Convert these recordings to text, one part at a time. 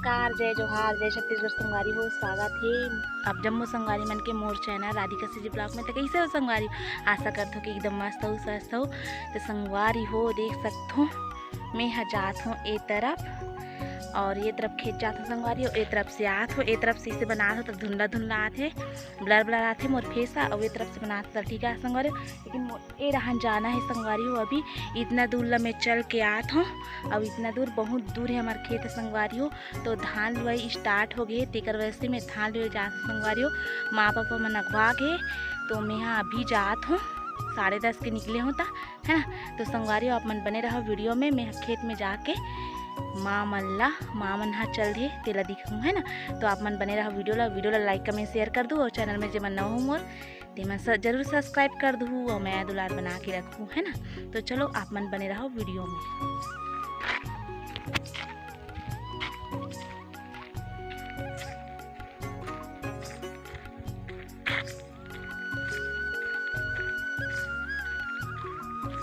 नमस्कार, जय जोहार, जय छत्तीसगढ़ संगवारी हो। स्वागत है अब जम्मू संगवारी मन के मोर चैनल राधिका सीजी ब्लॉग में। तो कैसे हो संगवारी? आशा करते हो कि एकदम मस्त हो, स्वस्थ हो। तो संगवारी हो देख सकते हो मैं जात हूँ ए तरफ और ये तरफ खेत जात हूँ संगवारी हो। ए तरफ से आत हो, ए तरफ से इसे बनात हो तो धुंधला धुंधला आत है, ब्लर ब्लर आत है मोर फेसा। और ये तरफ से बनात हो ठीक है संगवारी हो। लेकिन ए रहन जाना है संगवारी हो। अभी इतना दूर ला मैं चल के आत हूँ। अब इतना दूर बहुत दूर है हमारे खेत संगवारी हो। तो धान लुआई स्टार्ट हो गए, तेकर वजह से मैं धान लुआई जात हूँ संगवारी हो। माँ पापा मन अगवा गए तो मैं यहाँ अभी जात हूँ, 10:30 के निकले होता है ना। तो संगवारी हो आप मन बने रहो वीडियो में। मैं खेत में जाके माँ मन हाँ चल रहे तेला दिखूँ है ना। तो आप मन बने रहो वीडियो ला लाइक कमेंट शेयर कर दूँ। और चैनल में जो मन न हो मोर ते मैं जरूर सब्सक्राइब कर दूँ और मैं दुलार बना के रखूँ है ना। तो चलो आप मन बने रहो वीडियो में।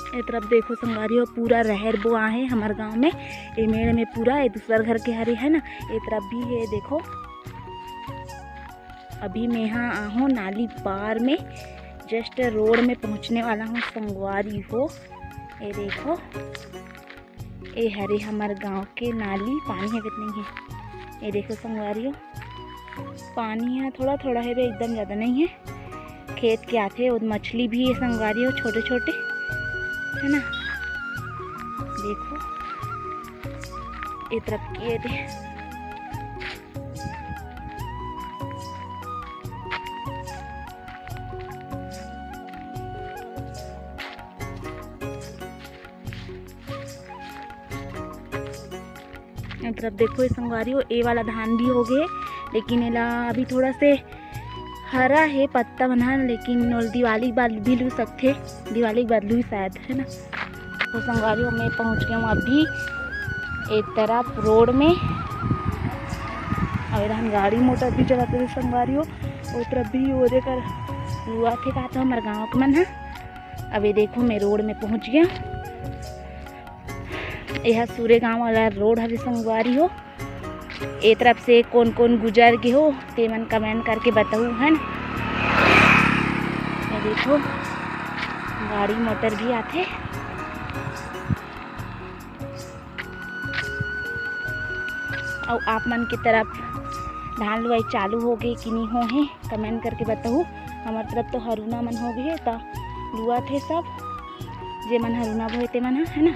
ए तरफ देखो संगवारी हो पूरा रहर बोआ है हमारे गांव में। ए मेड़ में पूरा ए दूसरा घर के हरे है ना। ए तरफ भी है देखो। अभी मैं यहाँ आहूँ नाली पार में, जस्ट रोड में पहुँचने वाला हूँ संगवारी हो। ये देखो ए हरे हमारे गांव के नाली पानी है कितनी है। ये देखो संगवारी हो पानी है थोड़ा थोड़ा है, एकदम ज़्यादा नहीं है। खेत के आते और मछली भी है संगवारी हो, छोटे छोटे है ना। देखो ये तरफ किए थे ये तरफ देखो ये संगवारी हो। ए वाला धान भी हो गए, लेकिन एला अभी थोड़ा से हरा है पत्ता बना, लेकिन दिवाली बाद भी लू सकते, दिवाली के बाद लू शायद है ना। तो संगवारी हो मैं पहुंच गया हूँ अभी एक तरफ रोड में। और हम गाड़ी मोटर भी चलाते थे संगवारी हो। वो तरफ भी वो देकर हुआ थे कहा था हमारे गाँव के मन है। अब ये देखो मैं रोड में पहुँच गया। यह सूर्य गाँव वाला रोड है संगवारी हो। ए तरफ से कौन कौन गुजर के हो ते मन कमेंट करके बताऊँ है ना। ये देखो गाड़ी मोटर भी आते। और आप मन की तरफ धान लुआई चालू हो गई कि नहीं हो है कमेंट करके बताऊँ। हमारे तरफ तो हरूना मन हो गए तो लुआ थे सब, जे मन हरूना भोए ते मन है ना।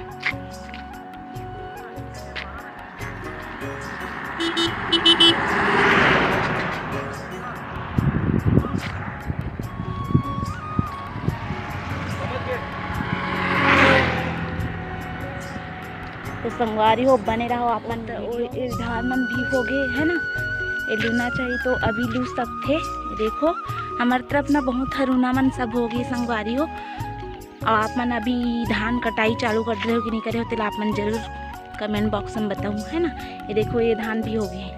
तो संगवारी हो बने रहो आप मन। धान मन भी हो गए है ना। ये लूना चाहिए तो अभी लू सकते। देखो हमारे तरफ ना बहुत हरूना मन सब हो गई संगवारी हो। और आप मन अभी धान कटाई चालू कर रहे हो कि नहीं करे हो तो आप मन जरूर कमेंट बॉक्स में बताऊँ है ना। ये देखो ये धान भी हो गए,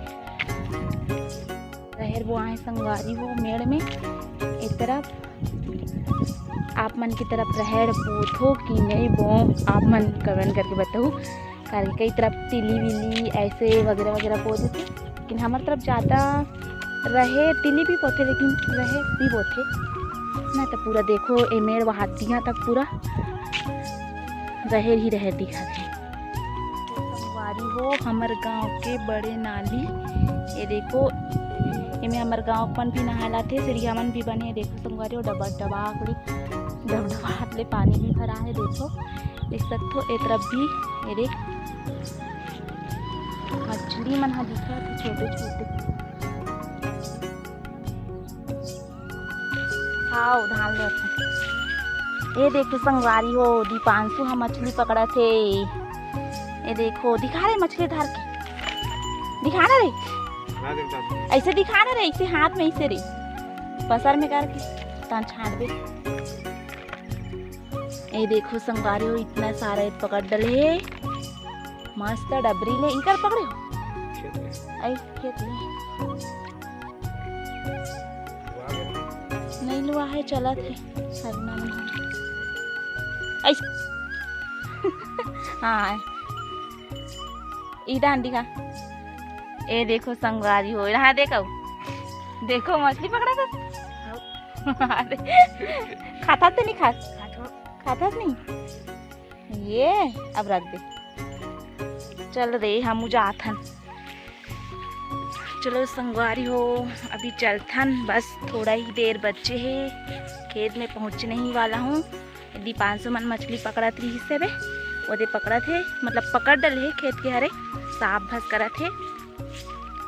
रहर वो आए संगवारी हो मेड़ में। इस तरफ आप मन की तरफ रहर बोत हो कि नहीं बो, आप मन कमेंट करके बताऊँ। कारण कई तरफ तिली विली ऐसे वगैरह वगैरह बो देते, लेकिन हमारे तरफ ज़्यादा रहे तिली भी बोते, लेकिन रहे भी बोते ना। तो पूरा देखो ए मेड़ वहातियाँ तक पूरा रहर ही रहर दिखा थे संगवारी हो। हमारे गांव के बड़े नाली ये देखो, इनमें हमारे गांव पन भी नहाला थे, सीढ़िया मन भी बने। देखो संगवारी हो डबा डबा हाथ ले पानी भी भरा है। देखो देख सकते हो ए तरफ भी ये देख मछली मन हाँ दिखा थे छोटे छोटे। हाँ धान लेते ये देखो संगवारी हो दीपांशु हम मछली पकड़ा थे। ये देखो दिखा रहे मछली धार के, दिखा रहे ऐसे दिखा रहे, ऐसे हाथ में ऐसे रे पसर में करके तान छाट दे। ये देखो संगवारी हो इतना सारा पकड़ डले मस्त डबरी ले इकर पकड़े हो ऐ खेत में नहीं लुआ है चला थे सरना ऐसे हाँ ई डांडी का ये देखो संगवारी हो रहा, देखो देखो मछली पकड़ा था। अरे खाता तो नहीं, खाता नहीं ये। अब रख दे, चल रे हम जाथन। चलो संगवारी हो अभी चलथन, बस थोड़ा ही देर बच्चे है, खेत में पहुंचने ही वाला हूँ। यदि 500 मन मछली पकड़ा थी हिस्से में वो पकड़ा थे, मतलब पकड़ डले खेत के हरे साफ भस करा थे।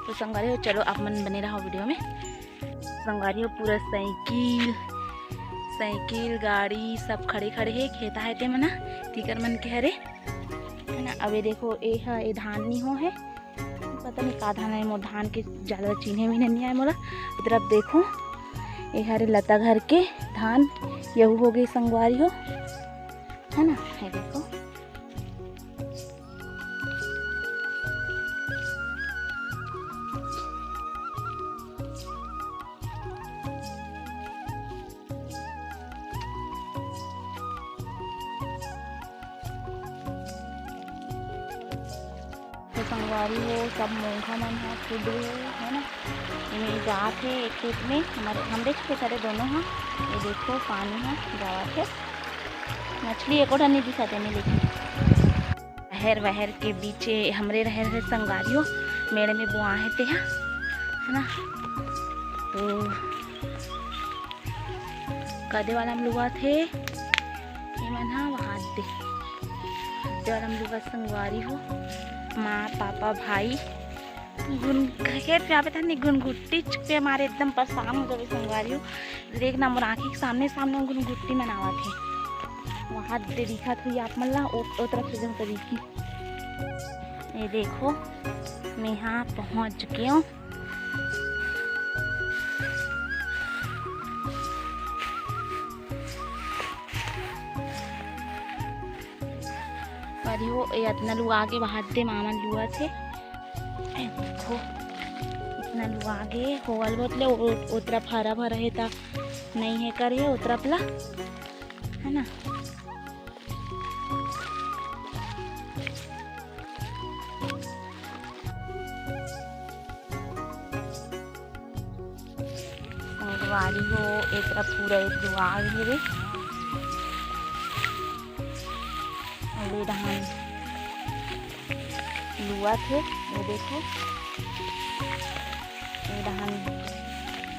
तो संगवारी हो चलो आप मन बने रहो वीडियो में। संगवारी हो पूरा साइकिल गाड़ी सब खड़े खड़े है, खेता है ते मना तीकर मन के हरे है ना। अब ये देखो ये धान नहीं हो है, पता नहीं का धान है, मोर धान के ज़्यादा चिन्हे भी नहीं आए मोला। इधर अब देखो ये हरे लता घर के धान यहू हो गई संगवारी हो है ना। ये देखो तो संगवारी हो सब मोंघा मन है खुद है ना। इन्हें जात है एक खेत में, हमारे खेत सारे दोनों हाँ। ये देखो पानी है जावत है, मछली एको नहीं दिखा देने, लेकिन वहर के बीच हमरे रहे संगवारी हो मेड़े में बुआ है ते है ना। तो कदे वाला हम लुआ थे ये मन हाँ वहाँ दे वाला हम लुआ संगवारी हो माँ पापा भाई खेत पे आवे था नहीं गुनगुट्टी पे हमारे एकदम परेशान हो जावे संगवारी हो। देखना मोर आँखी के सामने गुनगुट्टी मनावा थे वहाँ दे दिखा थी आप मल्ला ओ तरफ से जब दिखी। ये देखो मैं यहाँ पहुँच चुकी हूँ। हो इतना लोग आगे बाहर दे मामा लुआ थे, देखो इतना लोग आगे होल बोतले ओ तरफ हरा भरा है था नहीं है कर है ओ तरफ ला है ना। संगवारी हो एक तरफ पूरा एक लोग आगे रे धान लुआ थे। ये देखो ये धान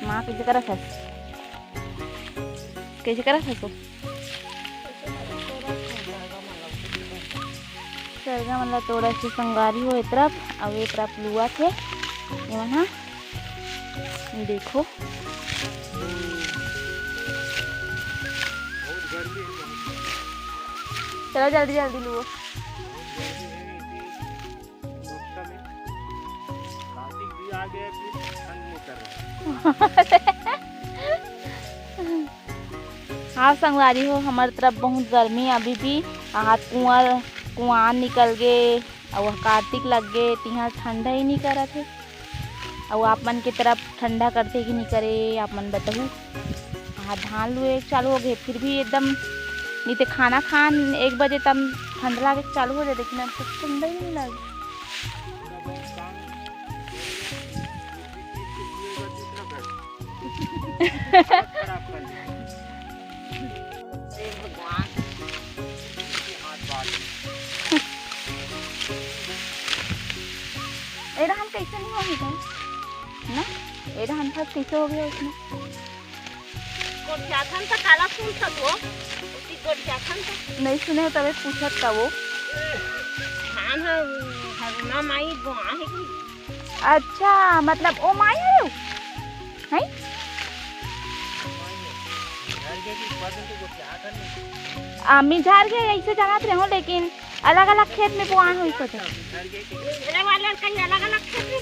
माँ कैसे करा था, कैसे करा था तो सरगा मतलब थोड़ा सी संगवारी हो एक तरफ और एक तरफ लुआ थे ये वहाँ। ये देखो चलो जल्दी जल्दी लुओ। हाँ संगवारी हो हमारे तरफ बहुत गर्मी अभी भी, हाथ कुआं निकल गए और कार्तिक लग गए, तिहा ठंडा ही नहीं करा थे। और आप मन के तरफ ठंडा करते कि नहीं करे आप मन बताओ। हाँ धान लुए चालू हो गए फिर भी एकदम नहीं तो खाना खान 1 बजे तब ठंडा लागे चालू हो जाए, लेकिन अब तक ठंडा ही नहीं लगे। हम कैसे नहीं होगी ना हम सब कैसे हो गया उसमें काला फूल था वो नहीं सुने तब पूछत था वो हरुना माई बुआ है कि अच्छा मतलब ओ माई है आमी झार के ऐसे जानत रहो, लेकिन अलग अलग खेत में बुआ हुई पता अलग अलग खेत में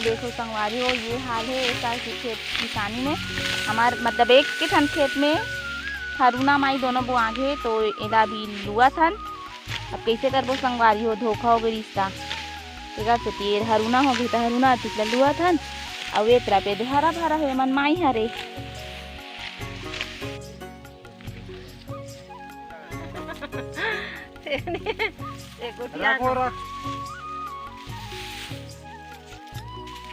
देखो संगवारी हो ये हाल है इस साल की खेत किसानी में हमार मतलब एक के थन खेत में हरुना माई दोनों बुआ गए तो एला भी लुआ थन। अब कैसे करबो संगवारी हो धोखा हो गई रिश्ता से तीर हरुना हो गई तो हरुना तिकला लुआ थन और ये तरह पे हरा भरा है मन माई हरे एक उठिया रखो रख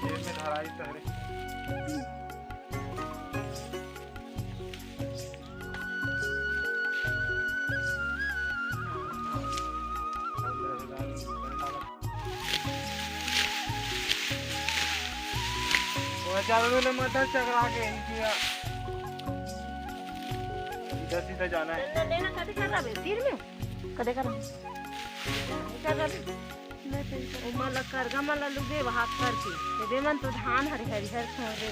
ये में धराई तहरे चारों ने मदद चकरा के इनकी इधर सीधा जाना है। लेना कदे कर रहा है तीर में कदे कर कर रहा है ओ मला करगा मला लुगे वहां करके दे मन तो धान हरि हरि हर छोड़े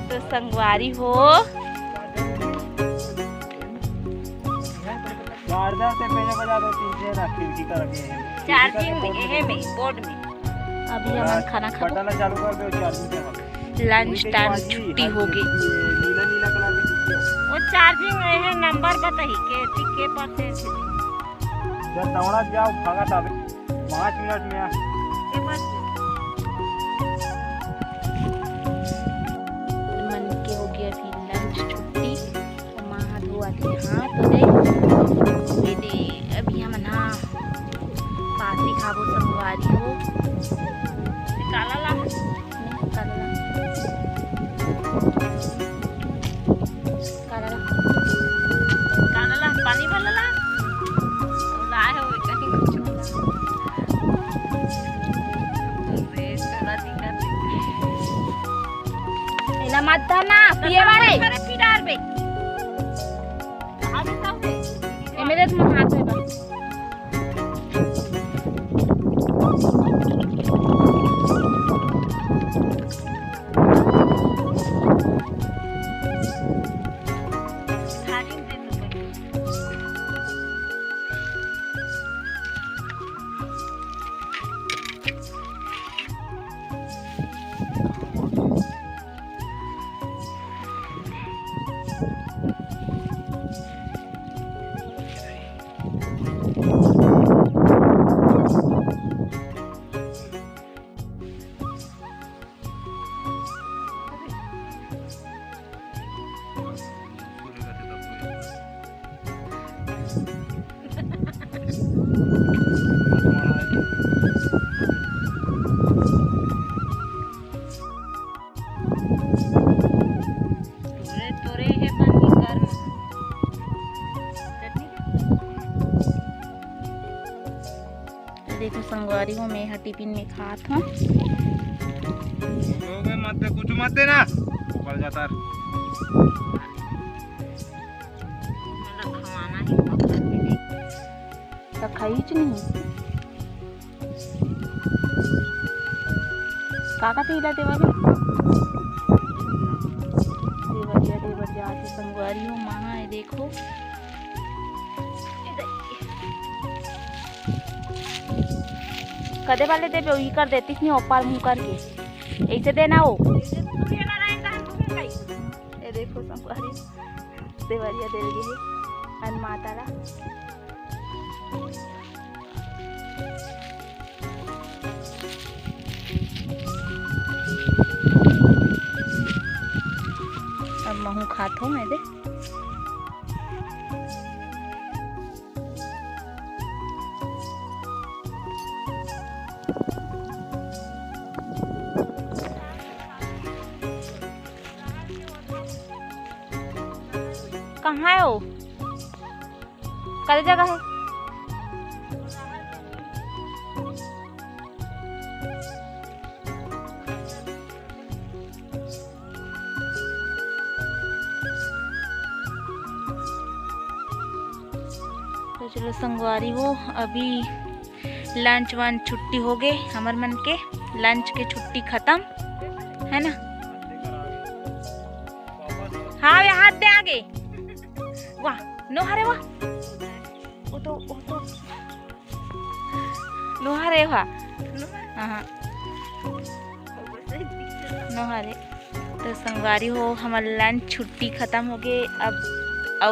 तो संगवारी हो चार्जर से पहले बजा दो तीन से ना खिड़की का रखे हैं चार्जिंग में एहे में बोर्ड में अभी हम खाना खा बटन चालू कर दो चार्जिंग से लंच टाइम छुट्टी हो गई। नीला नीला कलर के दिखते वो चार्जिंग एहे नंबर बताई के पर से जब दौड़ा जाओ भागा ताबे 5 मिनट में आ के बस मन के हो गया फिर लंच छुट्टी माँ हाथ धोआ थे हाथ तो दे अभी हम ना पासी खाबो संगवारी हो काला ला काला ला पानी वाला ला ला है वो कहीं कुछ रे थोड़ा दिक्कत एला मत ना पिए वाले अरे पिडार बे आगे खाओ दे ए मेरे तुम हाथ में बा चार्जिंग दे दो तोरे है पानी गर्म देखो संगवारी हो मैं टिफिन में खात हूँ लोगे मत दे कुछ मत देना ऊपर जाता मतलब खवाना ही पकड़ के तो खाई च नहीं काका पीला देवाली देवर जाते संगवारी हो माँ है देखो कदे वाले दे वही कर देती थी ऊपर मुँह करके ऐसे देना हो ये देखो संगवारी देवरिया दे रही है अन माता ला अब महू खात हूँ मैं दे कहाँ है वो कल जगह है चलो संगवारी हो, अभी लंच वन छुट्टी हो गए हमार मन के, लंच के छुट्टी खत्म है ना। हाँ वे हाथ दे आगे, वाह नोहरे वाह, वो तो नोहरे वाह, हाँ नोहरे। तो संगवारी हो हमारा लंच छुट्टी खत्म हो गए, अब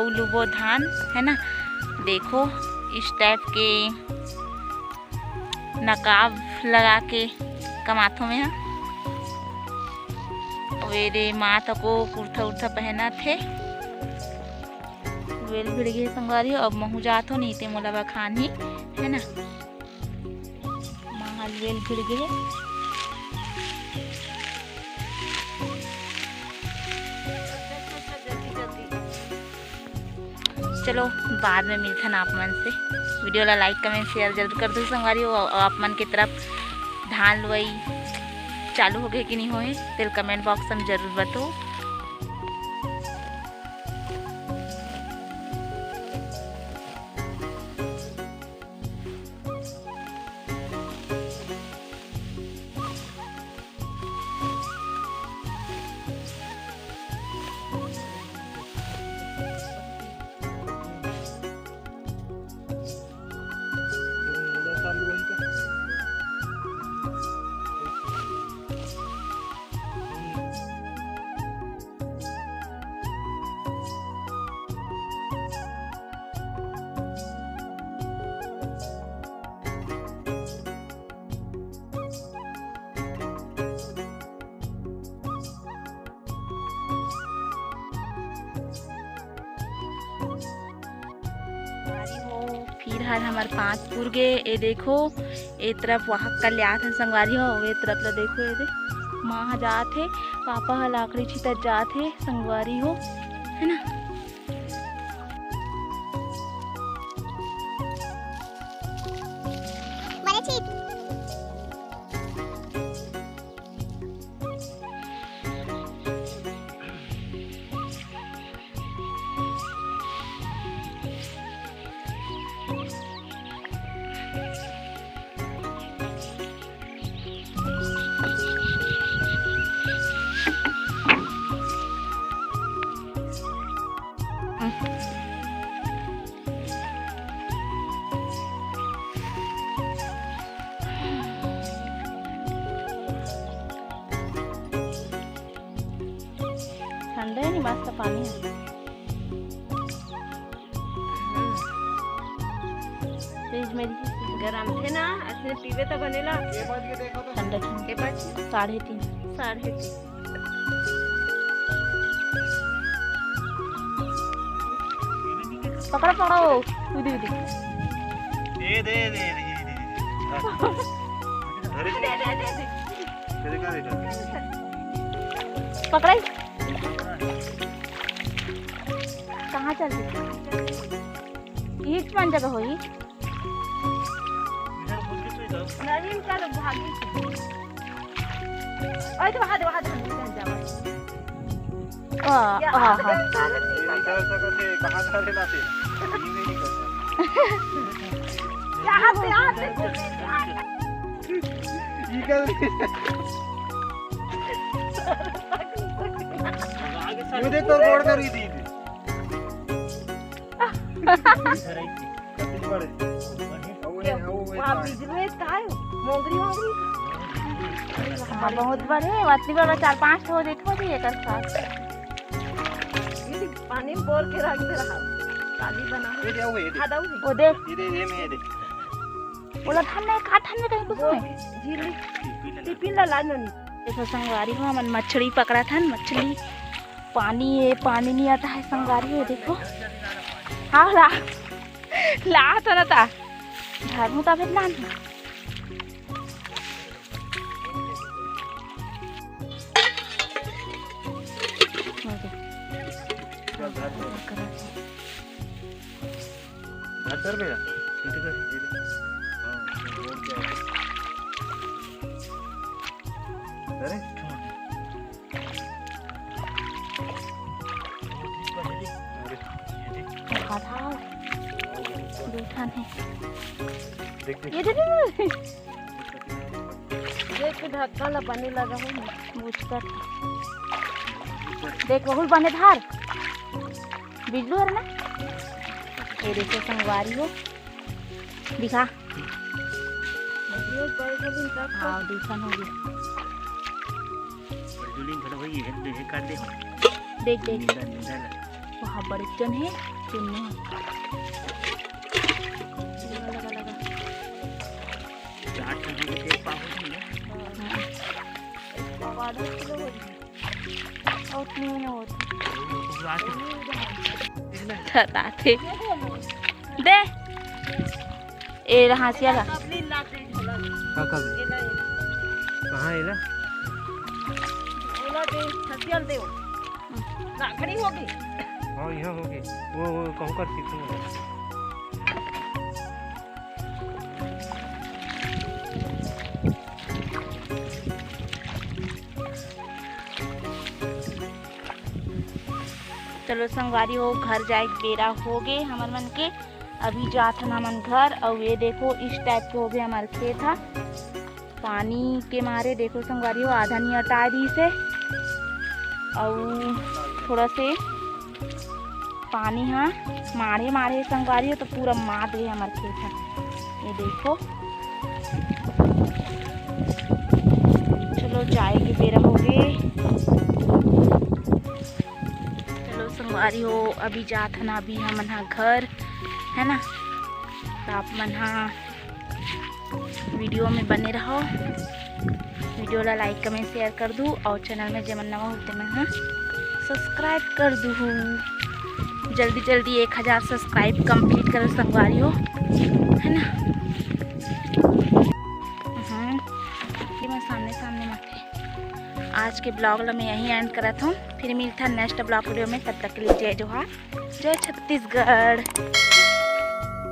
लुबो धान है ना। देखो इस टाइप के नकाब लगा के कमाथों में है। वेरे माता को कुर्ता उर्था पहना थे, वेल भिड़ गए संगवारी। अब महू जात हो नहीं थे मोला बखानी है ना, महल वेल भिड़ गए। चलो बाद में मिलते हैं आप मन से। वीडियो ला लाइक कमेंट शेयर जरूर कर दो संगवारी हो। आप मन की तरफ धान लुआई चालू हो गए कि नहीं होए तेल कमेंट बॉक्स में जरूर बताओ। फिर हाल हमारे 5 पुर गए। ये देखो ए तरफ वहाँ का लिया था संगवारी हो, ये तरफ ला देखो ये माँ जात है, पापा हा लाकड़ी छितर जात है संगवारी हो है ना। ठंडा है नहीं, मस्त पानी है। फ्रिज में गरम थे ना, ऐसे पीवे तो बनेला ठंडा के पास 3:30 3:30। पकड़ो पकड़ो उदी उदी दे दे दे पकड़ाई। कहाँ चल रही ईट मन जगह होई नहीं चलो भागी। ओए तो वहां धान जावा हाँ कहाँ था लेना थे यहाँ से आते मुझे तो रोड कर रही थी वहाँ बिजली का है मोगरी हाँ बहुत बड़े वातली बड़ा 4-5 हो देखो जी एक साथ पानी में बोर के रख दे रहा काली बना ये दे वो देख ये में दे बोला ठंड में कहीं कुछ में झीली टिफिन ला लानो नहीं। देखो संगवारी हो हमन मछली पकड़ा था, मछली पानी है, पानी नहीं आता है संगवारी हो। देखो हाँ ला तो ना था झाड़ू का फिर लान सर मेरा अरे ठन है देख ये दे देख के ढक्कन ला बने लगा हो मुझका देख बहुत बने धार बिजलू है ना। ये देखो संगवारी हो दिखा ये बड़े दिन तक हाँ दिखा हो गया देख देख वहाँ बड़े जन है चुनने लगा लगा आधा किलो हो और नहीं होती बताते दे ए हासिया का अपनी लाते झोला कहाँ है ना ओला दे छतियल दे लाकड़ी होगी हाँ यहाँ होगी वो कहूँ कर सीखूंगा चलो संगवारी हो घर जाए बेरा हो गए हमार मन के अभी जात हन हमन घर और ये देखो इस टाइप के हो गए हमारे खेत हा पानी के मारे देखो संगवारी हो आधा नहीं हटा दी से और थोड़ा से पानी हाँ मारे मारे संगवारी हो तो पूरा मार गए हमारे खेत हा ये देखो। चलो जाए के बेरा हो गए संगवारी हो अभी जात हन अभी हमन हा घर है ना तो आप मन हा वीडियो में बने रहो वीडियो ला लाइक कमेंट शेयर कर दू और चैनल में जमन नवा होते मैं हाँ सब्सक्राइब कर दू जल्दी जल्दी 1000 सब्सक्राइब कंप्लीट करो संगवारी हो है ना। ये मैं सामने सामने माथे आज के ब्लॉग ला मैं यहीं एंड करत हूँ फिर मिलता नेक्स्ट ब्लॉग वीडियो में तब तक के लिए जय जोहार जय छत्तीसगढ़।